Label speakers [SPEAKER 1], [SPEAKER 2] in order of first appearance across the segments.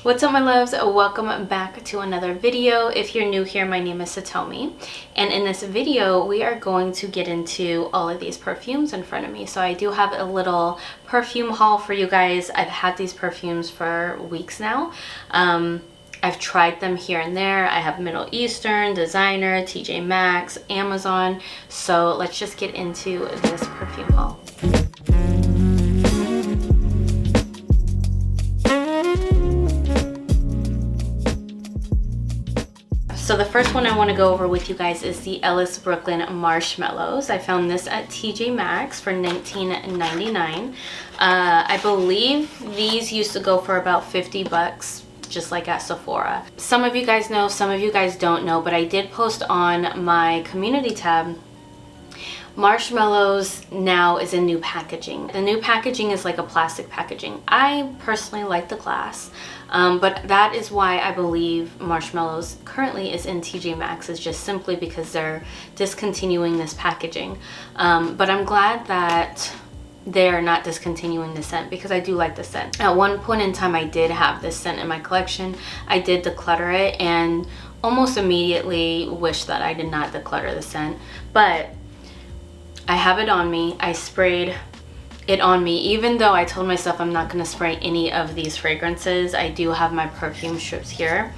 [SPEAKER 1] What's up my loves? Welcome back to another video. If you're new here, my name is Satomi, and in this video we are going to get into all of these perfumes in front of me. So I do have a little perfume haul for you guys. I've had these perfumes for weeks now. I've tried them here and there. I have Middle Eastern, designer, TJ Maxx, Amazon. So let's just get into this perfume haul. So the first one I want to go over with you guys is the Ellis Brooklyn Marshmallows. I found this at TJ Maxx for $19.99. I believe these used to go for about 50 bucks, just like at Sephora. Some of you guys know, some of you guys don't know, but I did post on my community tab. Marshmallows now is in new packaging. The new packaging is like a plastic packaging. I personally like the glass, but that is why I believe Marshmallows currently is in TJ Maxx, is just simply because they're discontinuing this packaging. But I'm glad that they're not discontinuing the scent, because I do like the scent. At one point in time I did have this scent in my collection. I did declutter it and almost immediately wished that I did not declutter the scent, but I have it on me. I sprayed it on me, even though I told myself I'm not going to spray any of these fragrances. I do have my perfume strips here.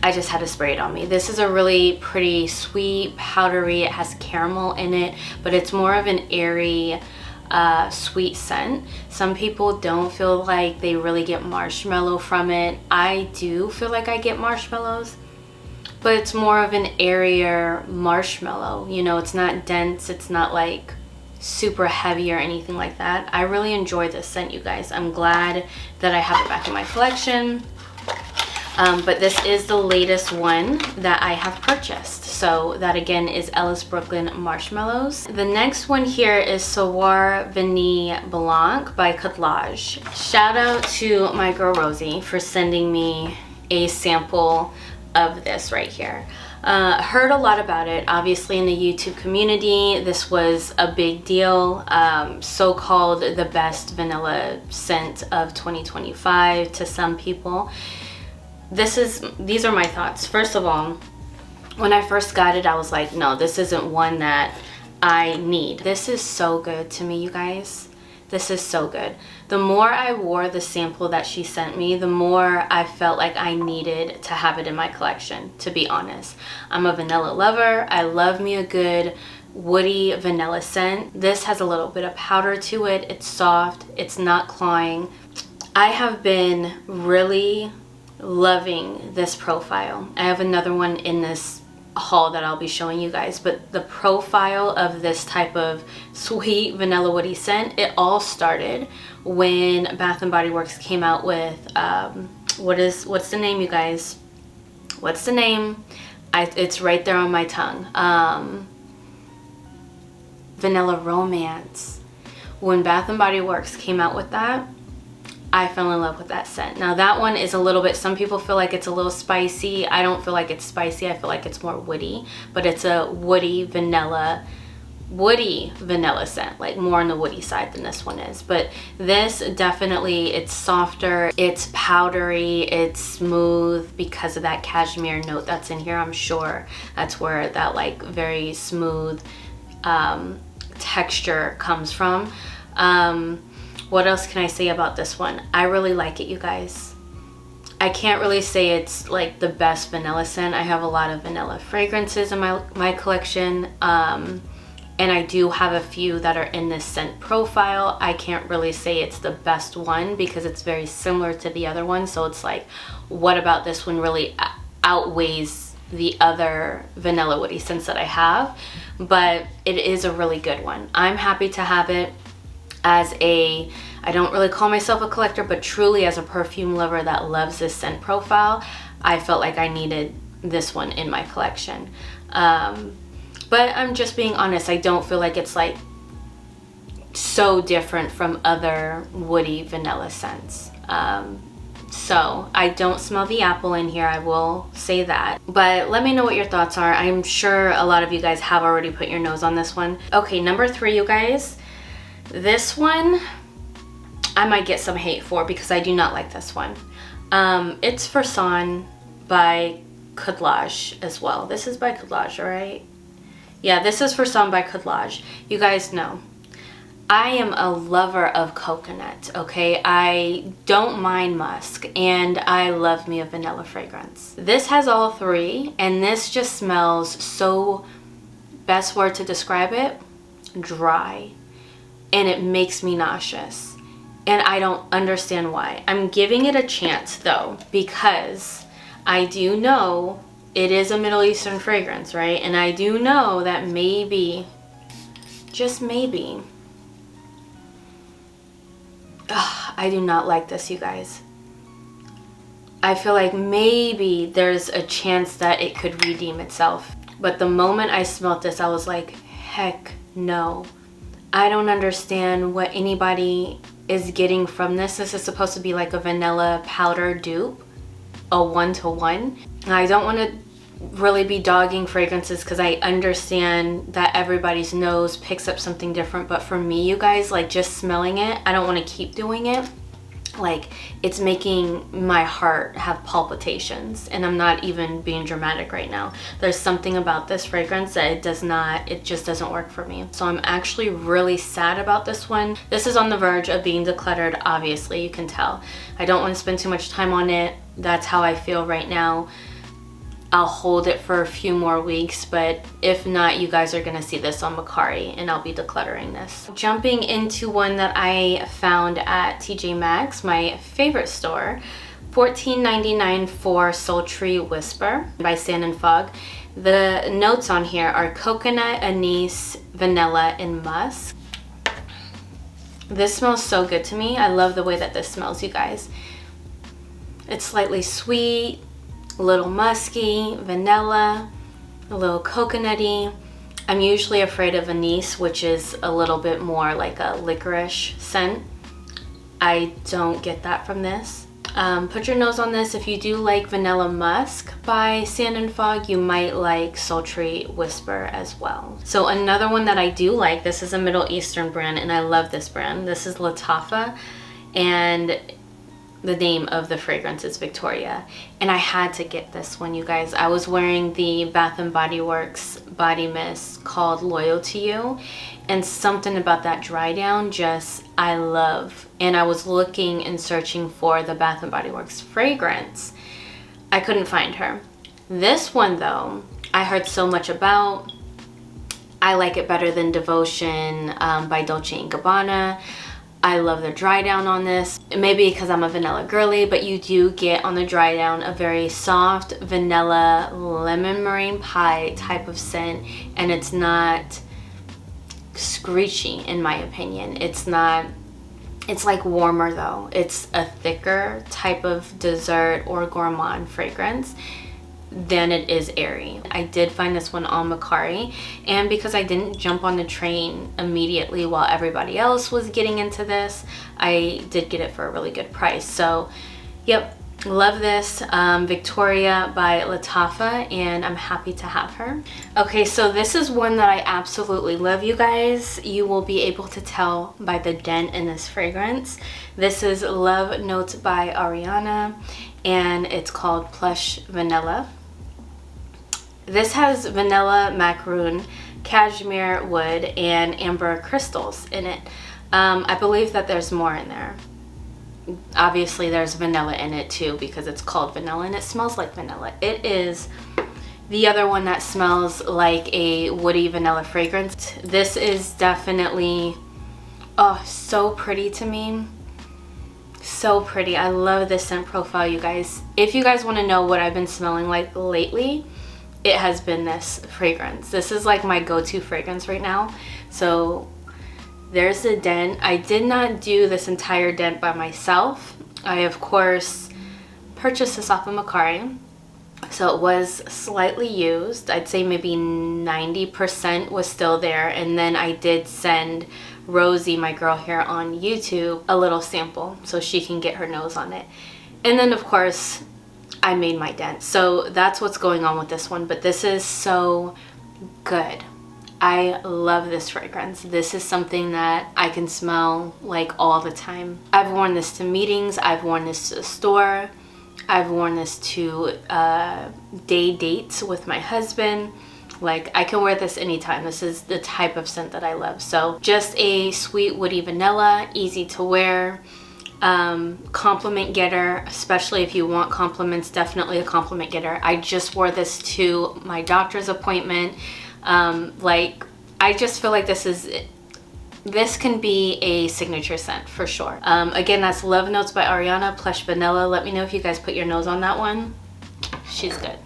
[SPEAKER 1] I just had to spray it on me. This is a really pretty sweet, powdery, it has caramel in it, but it's more of an airy, sweet scent. Some people don't feel like they really get marshmallow from it. I do feel like I get marshmallows, but it's more of an airier marshmallow. You know, it's not dense, it's not like super heavy or anything like that. I really enjoy this scent, you guys. I'm glad that I have it back in my collection. But this is the latest one that I have purchased. So that again is Ellis Brooklyn Marshmallows. The next one here is Soir Vanille Blanc by Coutlage. Shout out to my girl Rosie for sending me a sample of this right here. Heard a lot about it, obviously, in the YouTube community. This was a big deal. So-called the best vanilla scent of 2025 to some people. These are my thoughts. First of all, when I first got it, I was like, no, this isn't one that I need. This is so good to me, you guys. This is so good. The more I wore the sample that she sent me, the more I felt like I needed to have it in my collection, to be honest. I'm a vanilla lover. I love me a good woody vanilla scent. This has a little bit of powder to it. It's soft. It's not cloying. I have been really loving this profile. I have another one in this haul that I'll be showing you guys, but the profile of this type of sweet vanilla woody scent, it all started when Bath & Body Works came out with what's the name, you guys? What's the name? It's right there on my tongue. Vanilla Romance. When Bath & Body Works came out with that, I fell in love with that scent. Now that one is a little bit, some people feel like it's a little spicy. I don't feel like it's spicy. I feel like it's more woody, but it's a woody vanilla scent, like more on the woody side than this one is. But this definitely, it's softer, it's powdery, it's smooth because of that cashmere note that's in here. I'm sure that's where that like very smooth texture comes from. What else can I say about this one? I really like it, you guys. I can't really say it's like the best vanilla scent. I have a lot of vanilla fragrances in my collection, and I do have a few that are in this scent profile. I can't really say it's the best one because it's very similar to the other one. So it's like, what about this one really outweighs the other vanilla woody scents that I have? But it is a really good one. I'm happy to have it. As a, I don't really call myself a collector, but truly as a perfume lover that loves this scent profile, I felt like I needed this one in my collection. But I'm just being honest, I don't feel like it's like so different from other woody vanilla scents. So I don't smell the apple in here, I will say that. But let me know what your thoughts are. I'm sure a lot of you guys have already put your nose on this one. Okay, number 3, you guys. This one, I might get some hate for because I do not like this one. It's Perfume by Coudelage as well. This is by Coudelage, right? Yeah, this is Perfume by Coudelage. You guys know I am a lover of coconut, okay? I don't mind musk, and I love me a vanilla fragrance. This has all three, and this just smells so, best word to describe it, dry. And it makes me nauseous. And I don't understand why. I'm giving it a chance though, because I do know it is a Middle Eastern fragrance, right? And I do know that maybe, just maybe, I do not like this, you guys. I feel like maybe there's a chance that it could redeem itself. But the moment I smelled this, I was like, heck no. I don't understand what anybody is getting from this. This is supposed to be like a vanilla powder dupe, a 1-to-1. I don't want to really be dogging fragrances because I understand that everybody's nose picks up something different, but for me, you guys, like just smelling it, I don't want to keep doing it. Like it's making my heart have palpitations, and I'm not even being dramatic right now. There's something about this fragrance that it just doesn't work for me. So I'm actually really sad about this one. This is on the verge of being decluttered, obviously, you can tell. I don't want to spend too much time on it. That's how I feel right now. I'll hold it for a few more weeks, but if not, you guys are gonna see this on Macari and I'll be decluttering this. Jumping into one that I found at TJ Maxx, my favorite store, $14.99 for Sultry Whisper by Sand & Fog. The notes on here are coconut, anise, vanilla, and musk. This smells so good to me. I love the way that this smells, you guys. It's slightly sweet, a little musky, vanilla, a little coconutty. I'm usually afraid of anise, which is a little bit more like a licorice scent. I don't get that from this. Put your nose on this. If you do like Vanilla Musk by Sand & Fog, you might like Sultry Whisper as well. So another one that I do like, this is a Middle Eastern brand and I love this brand. This is Latafa, and the name of the fragrance is Victoria, and I had to get this one, you guys. I was wearing the Bath & Body Works body mist called Loyal to You, and something about that dry down just I love. And I was looking and searching for the Bath & Body Works fragrance. I couldn't find her. This one though, I heard so much about. I like it better than Devotion by Dolce & Gabbana. I love the dry down on this. Maybe because I'm a vanilla girly, but you do get on the dry down a very soft vanilla lemon meringue pie type of scent, and it's not screechy in my opinion. It's like warmer though. It's a thicker type of dessert or gourmand fragrance than it is airy. I did find this one on Macari, and because I didn't jump on the train immediately while everybody else was getting into this, I did get it for a really good price. So yep, love this. Victoria by Latafa, and I'm happy to have her. Okay, so this is one that I absolutely love, you guys. You will be able to tell by the dent in this fragrance. This is Love Notes by Ariana, and it's called Plush Vanilla. This has vanilla, macaroon, cashmere wood, and amber crystals in it. I believe that there's more in there. Obviously there's vanilla in it too because it's called vanilla and it smells like vanilla. It is the other one that smells like a woody vanilla fragrance. This is definitely, oh, so pretty to me. So pretty. I love this scent profile, you guys. If you guys want to know what I've been smelling like lately, it has been this fragrance. This is like my go-to fragrance right now. So there's the dent. I did not do this entire dent by myself. I of course purchased this off of Macari, so it was slightly used. I'd say maybe 90% was still there, and then I did send Rosie, my girl here on YouTube, a little sample so she can get her nose on it. And then of course I made my dent. So that's what's going on with this one, but this is so good. I love this fragrance. This is something that I can smell like all the time. I've worn this to meetings, I've worn this to the store. I've worn this to day dates with my husband. Like, I can wear this anytime. This is the type of scent that I love. So just a sweet woody vanilla, easy to wear, compliment getter, especially if you want compliments. Definitely a compliment getter. I just wore this to my doctor's appointment. Like, I just feel like this can be a signature scent for sure. Again, that's Love Notes by Ariana, Plush Vanilla. Let me know if you guys put your nose on that one. She's good.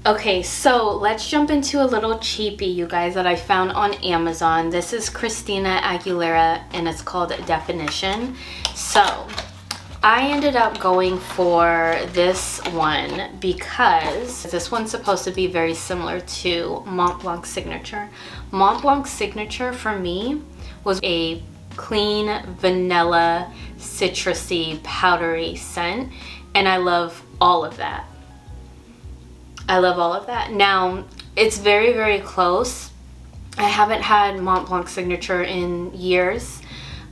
[SPEAKER 1] Okay, so let's jump into a little cheapie, you guys, that I found on Amazon. This is Christina Aguilera, and it's called Definition. So I ended up going for this one because this one's supposed to be very similar to Mont Blanc Signature. Mont Blanc Signature for me was a clean vanilla, citrusy, powdery scent, and I love all of that. I love all of that. Now, it's very, very close. I haven't had Mont Blanc Signature in years.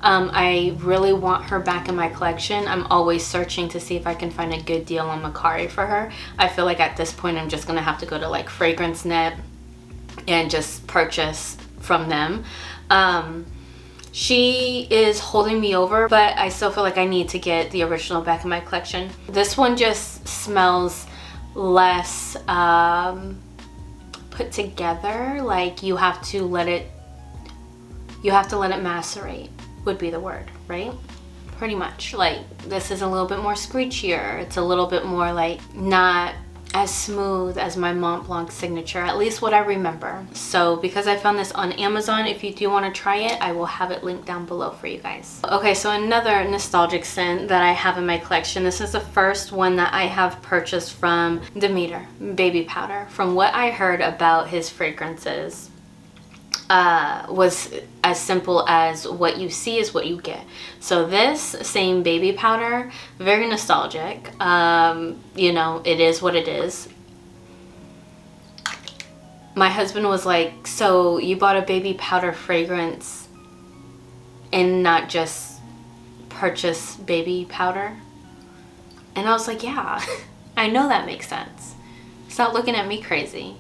[SPEAKER 1] I really want her back in my collection. I'm always searching to see if I can find a good deal on Mercari for her. I feel like at this point I'm just gonna have to go to like Fragrance Net and just purchase from them. She is holding me over, but I still feel like I need to get the original back in my collection. This one just smells less put together. Like, you have to let it macerate would be the word, right? Pretty much. Like, this is a little bit more screechier. It's a little bit more like not as smooth as my Mont Blanc Signature, at least what I remember. So because I found this on Amazon, if you do want to try it, I will have it linked down below for you guys. Okay, so another nostalgic scent that I have in my collection. This is the first one that I have purchased from Demeter, Baby Powder. From what I heard about his fragrances, was as simple as what you see is what you get. So this same Baby Powder, very nostalgic. You know, it is what it is. My husband was like, so you bought a Baby Powder fragrance and not just purchase Baby Powder? And I was like, yeah, I know that makes sense. Stop looking at me crazy.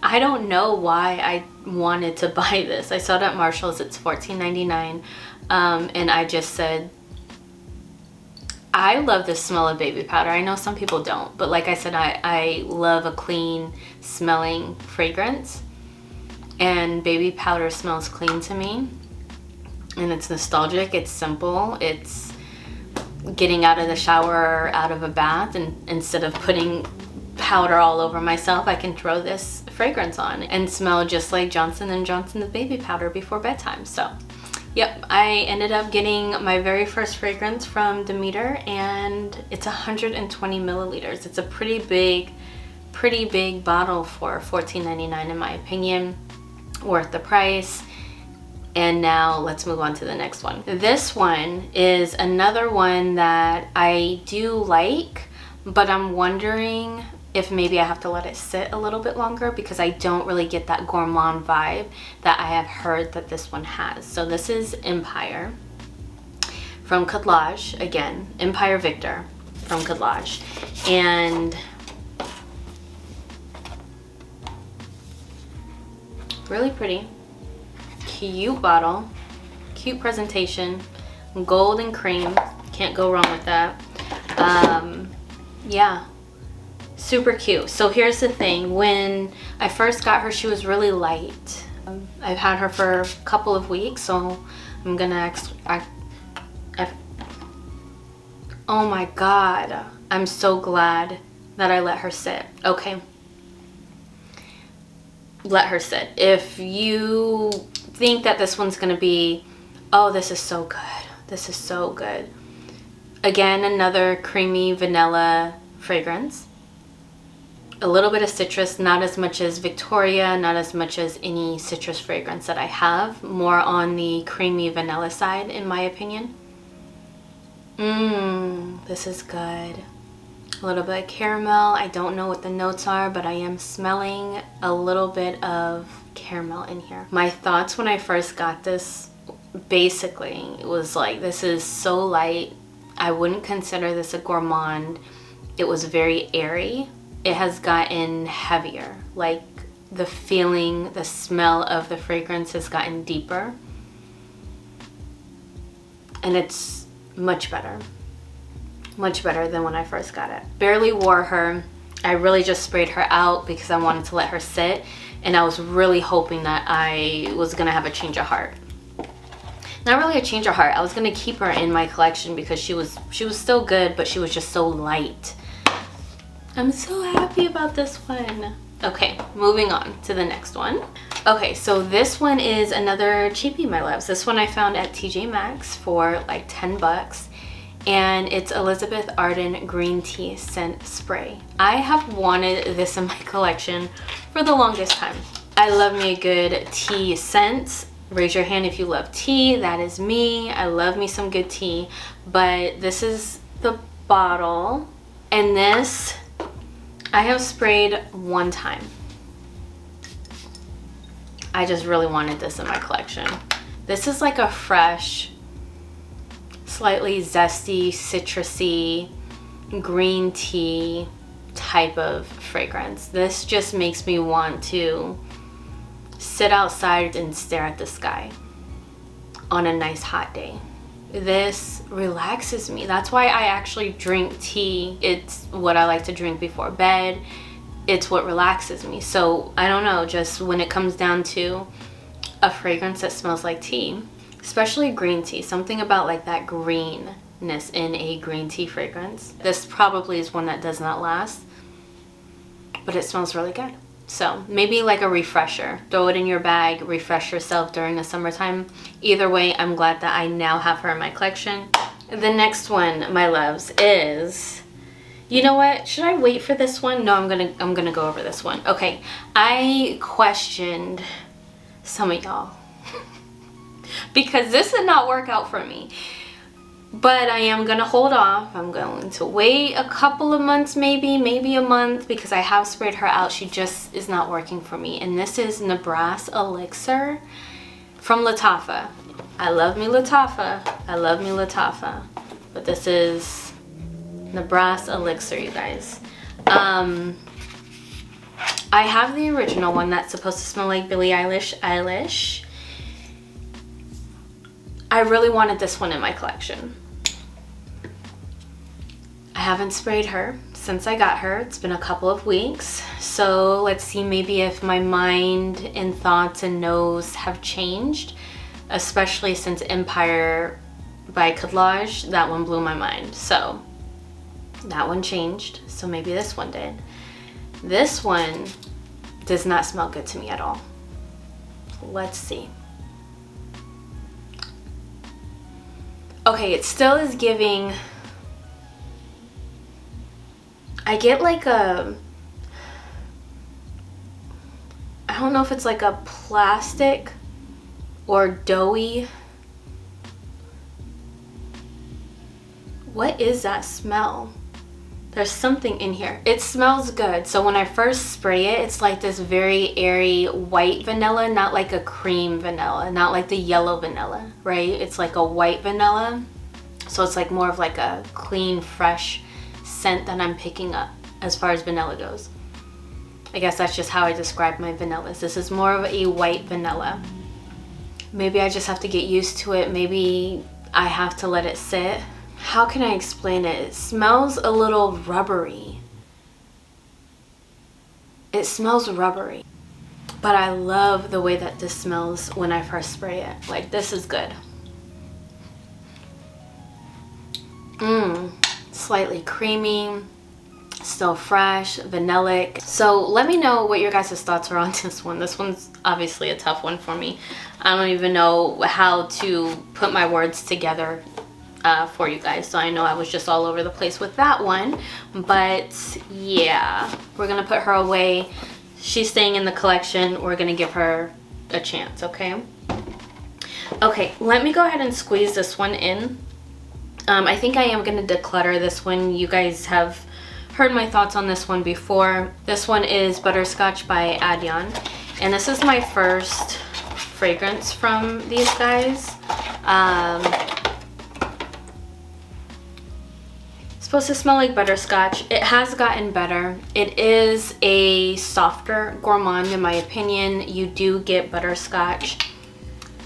[SPEAKER 1] I don't know why I wanted to buy this. I saw it at Marshall's. It's $14.99. And I just said, I love the smell of Baby Powder. I know some people don't, but like I said, I love a clean smelling fragrance. And Baby Powder smells clean to me. And it's nostalgic. It's simple. It's getting out of the shower or out of a bath, and instead of putting powder all over myself, I can throw this fragrance on and smell just like Johnson & Johnson's Baby Powder before bedtime. So yep, I ended up getting my very first fragrance from Demeter, and it's 120 milliliters. It's a pretty big bottle for $14.99 in my opinion. Worth the price. And now let's move on to the next one. This one is another one that I do like, but I'm wondering if maybe I have to let it sit a little bit longer, because I don't really get that gourmand vibe that I have heard that this one has. So this is Empire from Cadlage. Again, Empire Victor from Cadlage. And really pretty, cute bottle, cute presentation, gold and cream, can't go wrong with that. Yeah, super cute. So here's the thing, when I first got her, she was really light. I've had her for a couple of weeks, so I'm gonna oh my god, I'm so glad that I let her sit. Okay, let her sit. If you think that this one's gonna be, oh, this is so good, this is so good. Again, another creamy vanilla fragrance. A little bit of citrus, not as much as Victoria, not as much as any citrus fragrance that I have. More on the creamy vanilla side, in my opinion. This is good. A little bit of caramel. I don't know what the notes are, but I am smelling a little bit of caramel in here. My thoughts when I first got this basically was like, this is so light. I wouldn't consider this a gourmand. it was very airy. It has gotten heavier. Like the feeling, the smell of the fragrance has gotten deeper. And it's much better. Much better than when I first got it. Barely wore her. I really just sprayed her out because I wanted to let her sit. And I was really hoping that I was gonna have a change of heart. Not really a change of heart. I was gonna keep her in my collection because she was still good, but she was just so light. I'm so happy about this one. Okay, moving on to the next one. Okay, so this one is another cheapie, my loves. This one I found at TJ Maxx for like 10 bucks. And it's Elizabeth Arden Green Tea Scent Spray. I have wanted this in my collection for the longest time. I love me a good tea scent. Raise your hand if you love tea. That is me. I love me some good tea. But this is the bottle. And this, I have sprayed one time. I just really wanted this in my collection. This is like a fresh, slightly zesty, citrusy, green tea type of fragrance. This just makes me want to sit outside and stare at the sky on a nice hot day. This relaxes me. That's why I actually drink tea. It's what I like to drink before bed. It's what relaxes me. So I don't know, just when it comes down to a fragrance that smells like tea, especially green tea, something about like that greenness in a green tea fragrance. This probably is one that does not last, but it smells really good. So maybe like a refresher, throw it in your bag, refresh yourself during the summertime. Either way, I'm glad that I now have her in my collection. The next one, my loves, is, you know what? Should I wait for this one? No, I'm gonna go over this one. Okay, I questioned some of y'all because this did not work out for me. But I am gonna hold off. I'm going to wait a couple of months, maybe a month, because I have sprayed her out. She just is not working for me. And this is Nebraska Elixir from Lattafa. I love me Lattafa. I love me Lattafa. But this is Nebraska Elixir, you guys. I have the original one that's supposed to smell like Billie Eilish. I really wanted this one in my collection. I haven't sprayed her since I got her. It's been a couple of weeks. So let's see maybe if my mind and thoughts and nose have changed, especially since Empire by Cadlage. That one blew my mind. So that one changed. So maybe this one did. This one does not smell good to me at all. Let's see. Okay, it still is giving, I get like a, I don't know if it's like a plastic or doughy. What is that smell? There's something in here. It smells good. So when I first spray it, it's like this very airy white vanilla, not like a cream vanilla, not like the yellow vanilla, right? It's like a white vanilla. So it's like more of like a clean, fresh scent that I'm picking up as far as vanilla goes. I guess that's just how I describe my vanillas. This is more of a white vanilla. Maybe I just have to get used to it. Maybe I have to let it sit. How can I explain it? It smells a little rubbery. It smells rubbery. But I love the way that this smells when I first spray it. Like, this is good. Slightly creamy, still fresh, vanillic. So let me know what your guys' thoughts are on this one. This one's obviously a tough one for me. I don't even know how to put my words together for you guys, so I know I was just all over the place with that one. But yeah, we're gonna put her away. She's staying in the collection. We're gonna give her a chance. Okay, let me go ahead and squeeze this one in. I think I am gonna declutter this one. You guys have heard my thoughts on this one before. This one is Butterscotch by Adyon, and this is my first fragrance from these guys. supposed to smell like butterscotch. It has gotten better. It is a softer gourmand in my opinion. You do get butterscotch.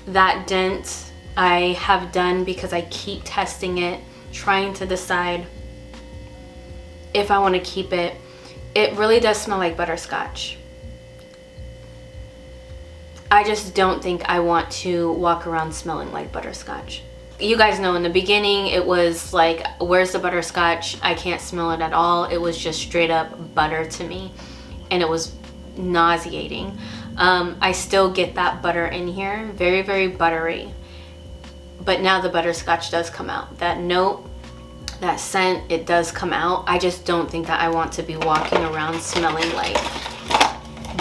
[SPEAKER 1] That dent I have done because I keep testing it, trying to decide if I want to keep it. It really does smell like butterscotch. I just don't think I want to walk around smelling like butterscotch. You guys know in the beginning it was like, where's the butterscotch? I can't smell it at all. It was just straight up butter to me and it was nauseating. I still get that butter in here, very, very buttery. But now the butterscotch does come out. That note, that scent, it does come out. I just don't think that I want to be walking around smelling like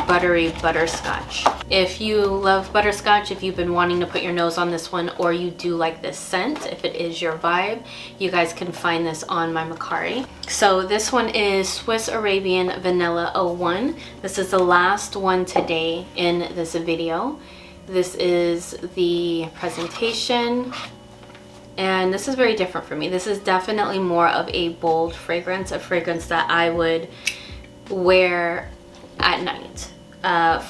[SPEAKER 1] buttery butterscotch. If you love butterscotch, if you've been wanting to put your nose on this one, or you do like this scent, if it is your vibe, you guys can find this on my Macari. So this one is Swiss Arabian Vanilla 01. This is the last one today in this video. This is the presentation. And this is very different for me. This is definitely more of a bold fragrance, a fragrance that I would wear at night,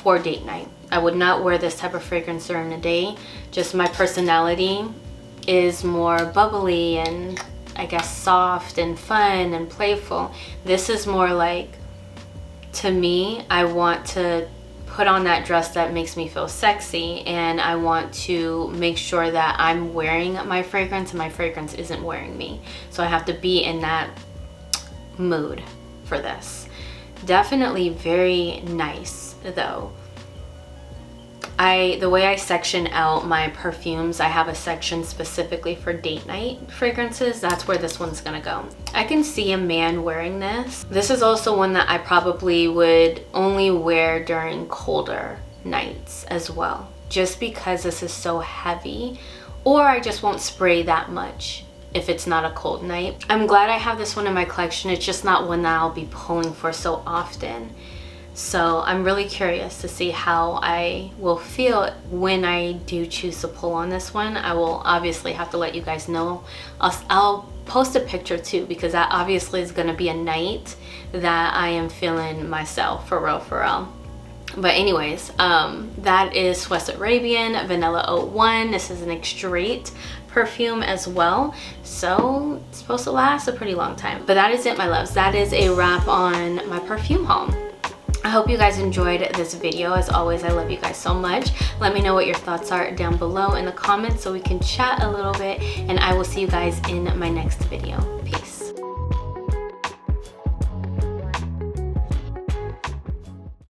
[SPEAKER 1] for date night. I would not wear this type of fragrance during the day. Just my personality is more bubbly and I guess soft and fun and playful. This is more like, to me, I want to put on that dress that makes me feel sexy, and I want to make sure that I'm wearing my fragrance and my fragrance isn't wearing me. So I have to be in that mood for this. Definitely very nice though. The way I section out my perfumes, I have a section specifically for date night fragrances. That's where this one's gonna go. I can see a man wearing this. This is also one that I probably would only wear during colder nights as well, just because this is so heavy, or I just won't spray that much if it's not a cold night. I'm glad I have this one in my collection. It's just not one that I'll be pulling for so often. So I'm really curious to see how I will feel when I do choose to pull on this one. I will obviously have to let you guys know. I'll post a picture too, because that obviously is gonna be a night that I am feeling myself, for real, for real. But anyways, that is Swiss Arabian Vanilla 01. This is an straight perfume as well, so it's supposed to last a pretty long time. But that is it, my loves. That is a wrap on my perfume haul. I hope you guys enjoyed this video. As always, I love you guys so much. Let me know what your thoughts are down below in the comments so we can chat a little bit, and I will see you guys in my next video.